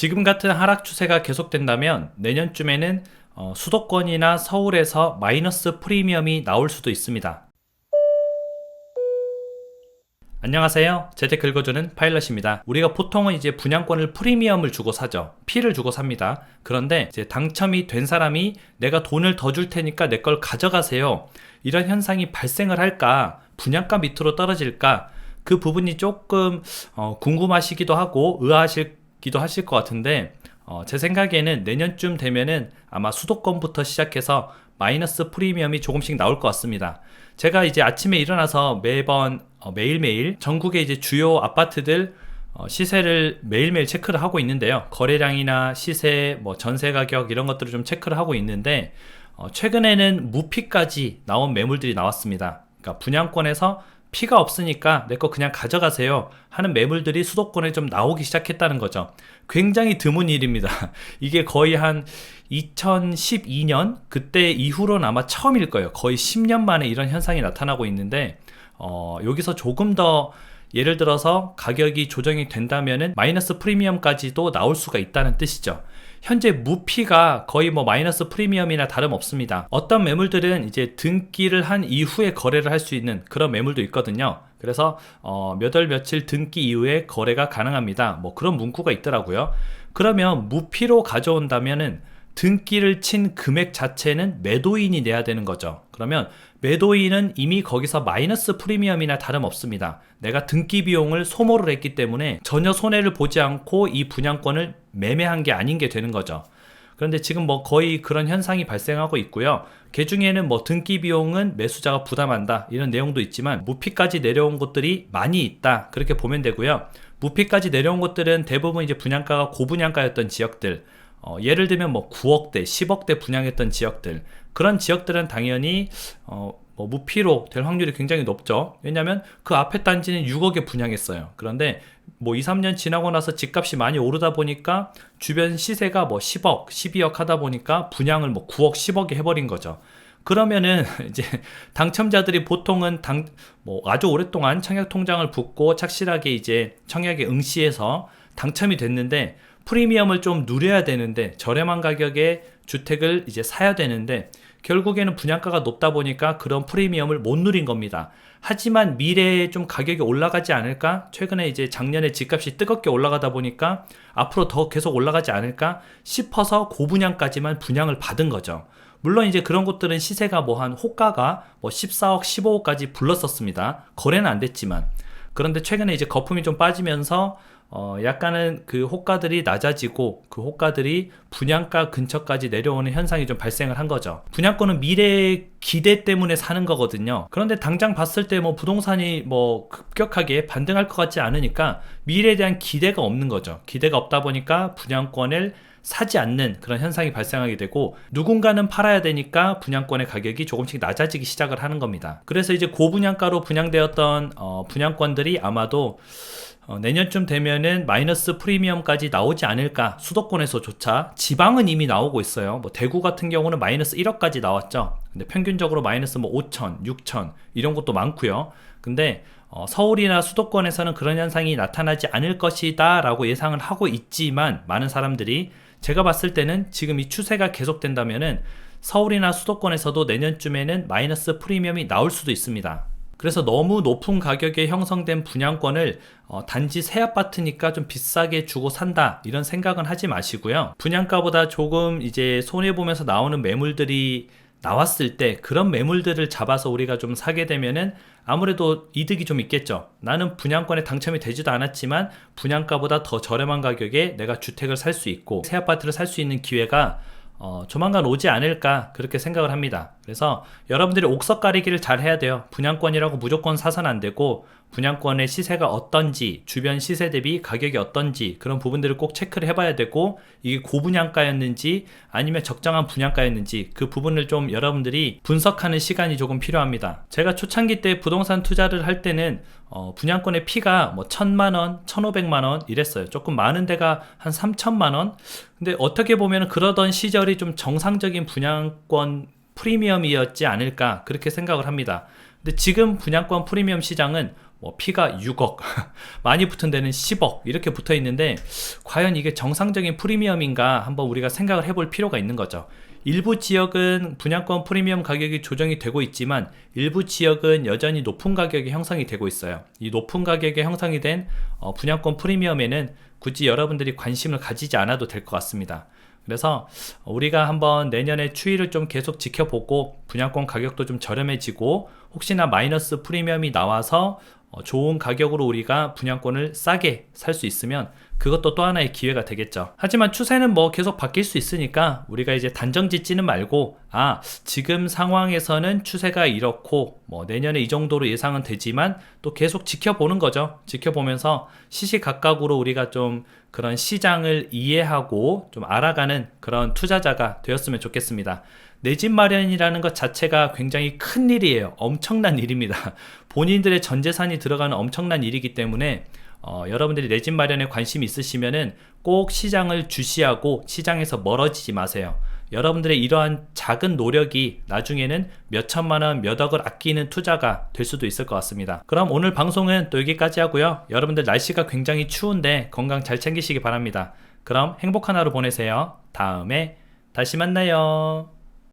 지금 같은 하락 추세가 계속된다면 내년쯤에는 수도권이나 서울에서 마이너스 프리미엄이 나올 수도 있습니다. 안녕하세요. 재테크 읽어주는 파일럿입니다. 우리가 보통은 이제 분양권을 프리미엄을 주고 사죠. P를 주고 삽니다. 그런데 이제 당첨이 된 사람이 내가 돈을 더 줄 테니까 내 걸 가져가세요. 이런 현상이 발생을 할까? 분양가 밑으로 떨어질까? 그 부분이 조금 궁금하시기도 하고 의아하시기도 하실 것 같은데 제 생각에는 내년쯤 되면은 아마 수도권부터 시작해서 마이너스 프리미엄이 조금씩 나올 것 같습니다. 제가 이제 아침에 일어나서 매번 매일매일 전국의 이제 주요 아파트들 시세를 매일매일 체크를 하고 있는데요. 거래량이나 시세, 전세 가격 이런 것들을 좀 체크를 하고 있는데 최근에는 무피까지 나온 매물들이 나왔습니다. 그러니까 분양권에서 피가 없으니까 내 거 그냥 가져가세요 하는 매물들이 수도권에 좀 나오기 시작했다는 거죠. 굉장히 드문 일입니다. 이게 거의 한 2012년 그때 이후로는 아마 처음일 거예요. 거의 10년 만에 이런 현상이 나타나고 있는데 여기서 조금 더 예를 들어서 가격이 조정이 된다면은 마이너스 프리미엄까지도 나올 수가 있다는 뜻이죠. 현재 무피가 거의 마이너스 프리미엄이나 다름없습니다. 어떤 매물들은 이제 등기를 한 이후에 거래를 할 수 있는 그런 매물도 있거든요. 그래서 몇 월 며칠 등기 이후에 거래가 가능합니다. 그런 문구가 있더라고요. 그러면 무피로 가져온다면은 등기를 친 금액 자체는 매도인이 내야 되는 거죠. 그러면 매도인은 이미 거기서 마이너스 프리미엄이나 다름없습니다. 내가 등기 비용을 소모를 했기 때문에 전혀 손해를 보지 않고 이 분양권을 매매한 게 아닌 게 되는 거죠. 그런데 지금 거의 그런 현상이 발생하고 있고요. 그 중에는 등기 비용은 매수자가 부담한다 이런 내용도 있지만 무피까지 내려온 곳들이 많이 있다 그렇게 보면 되고요. 무피까지 내려온 곳들은 대부분 이제 분양가가 고분양가였던 지역들, 예를 들면 9억대, 10억대 분양했던 지역들, 그런 지역들은 당연히 무피로 될 확률이 굉장히 높죠. 왜냐하면 그 앞에 단지는 6억에 분양했어요. 그런데 2, 3년 지나고 나서 집값이 많이 오르다 보니까 주변 시세가 10억, 12억 하다 보니까 분양을 9억, 10억에 해버린 거죠. 그러면은 이제 당첨자들이 보통은 아주 오랫동안 청약 통장을 붓고 착실하게 이제 청약에 응시해서 당첨이 됐는데 프리미엄을 좀 누려야 되는데 저렴한 가격에 주택을 이제 사야 되는데 결국에는 분양가가 높다 보니까 그런 프리미엄을 못 누린 겁니다. 하지만 미래에 좀 가격이 올라가지 않을까? 최근에 이제 작년에 집값이 뜨겁게 올라가다 보니까 앞으로 더 계속 올라가지 않을까 싶어서 고분양까지만 분양을 받은 거죠. 물론 이제 그런 곳들은 시세가 한 호가가 14억, 15억까지 불렀었습니다. 거래는 안 됐지만. 그런데 최근에 이제 거품이 좀 빠지면서 약간은 그 호가들이 낮아지고 그 호가들이 분양가 근처까지 내려오는 현상이 좀 발생을 한 거죠. 분양권은 미래의 기대 때문에 사는 거거든요. 그런데 당장 봤을 때 부동산이 급격하게 반등할 것 같지 않으니까 미래에 대한 기대가 없는 거죠. 기대가 없다 보니까 분양권을 사지 않는 그런 현상이 발생하게 되고 누군가는 팔아야 되니까 분양권의 가격이 조금씩 낮아지기 시작을 하는 겁니다. 그래서 이제 고분양가로 분양되었던 분양권들이 아마도 내년쯤 되면은 마이너스 프리미엄까지 나오지 않을까. 수도권에서조차. 지방은 이미 나오고 있어요. 대구 같은 경우는 마이너스 1억까지 나왔죠. 근데 평균적으로 마이너스 5천, 6천 이런 것도 많고요. 근데 서울이나 수도권에서는 그런 현상이 나타나지 않을 것이다 라고 예상을 하고 있지만 많은 사람들이 제가 봤을 때는 지금 이 추세가 계속된다면은 서울이나 수도권에서도 내년쯤에는 마이너스 프리미엄이 나올 수도 있습니다. 그래서 너무 높은 가격에 형성된 분양권을 단지 새 아파트니까 좀 비싸게 주고 산다 이런 생각은 하지 마시고요. 분양가보다 조금 이제 손해보면서 나오는 매물들이 나왔을 때 그런 매물들을 잡아서 우리가 좀 사게 되면은 아무래도 이득이 좀 있겠죠. 나는 분양권에 당첨이 되지도 않았지만 분양가보다 더 저렴한 가격에 내가 주택을 살 수 있고 새 아파트를 살 수 있는 기회가 조만간 오지 않을까 그렇게 생각을 합니다. 그래서 여러분들이 옥석 가리기를 잘 해야 돼요. 분양권이라고 무조건 사서는 안 되고 분양권의 시세가 어떤지, 주변 시세 대비 가격이 어떤지 그런 부분들을 꼭 체크를 해봐야 되고 이게 고분양가였는지 아니면 적정한 분양가였는지 그 부분을 좀 여러분들이 분석하는 시간이 조금 필요합니다. 제가 초창기 때 부동산 투자를 할 때는 분양권의 피가 1,000만원, 1,500만원 이랬어요. 조금 많은 데가 한 3,000만원. 근데 어떻게 보면 그러던 시절이 좀 정상적인 분양권 프리미엄이었지 않을까 그렇게 생각을 합니다. 근데 지금 분양권 프리미엄 시장은 뭐 P가 6억, 많이 붙은 데는 10억 이렇게 붙어 있는데 과연 이게 정상적인 프리미엄인가 한번 우리가 생각을 해볼 필요가 있는 거죠. 일부 지역은 분양권 프리미엄 가격이 조정이 되고 있지만 일부 지역은 여전히 높은 가격이 형성이 되고 있어요. 이 높은 가격에 형성이 된 분양권 프리미엄에는 굳이 여러분들이 관심을 가지지 않아도 될 것 같습니다. 그래서 우리가 한번 내년에 추이를 좀 계속 지켜보고 분양권 가격도 좀 저렴해지고 혹시나 마이너스 프리미엄이 나와서 좋은 가격으로 우리가 분양권을 싸게 살 수 있으면 그것도 또 하나의 기회가 되겠죠. 하지만 추세는 뭐 계속 바뀔 수 있으니까 우리가 이제 단정 짓지는 말고 지금 상황에서는 추세가 이렇고 뭐 내년에 이 정도로 예상은 되지만 또 계속 지켜보는 거죠. 지켜보면서 시시각각으로 우리가 좀 그런 시장을 이해하고 좀 알아가는 그런 투자자가 되었으면 좋겠습니다. 내 집 마련이라는 것 자체가 굉장히 큰 일이에요. 엄청난 일입니다. 본인들의 전 재산이 들어가는 엄청난 일이기 때문에 여러분들이 내 집 마련에 관심이 있으시면은 꼭 시장을 주시하고 시장에서 멀어지지 마세요. 여러분들의 이러한 작은 노력이 나중에는 몇 천만 원, 몇 억을 아끼는 투자가 될 수도 있을 것 같습니다. 그럼 오늘 방송은 또 여기까지 하고요. 여러분들 날씨가 굉장히 추운데 건강 잘 챙기시기 바랍니다. 그럼 행복한 하루 보내세요. 다음에 다시 만나요.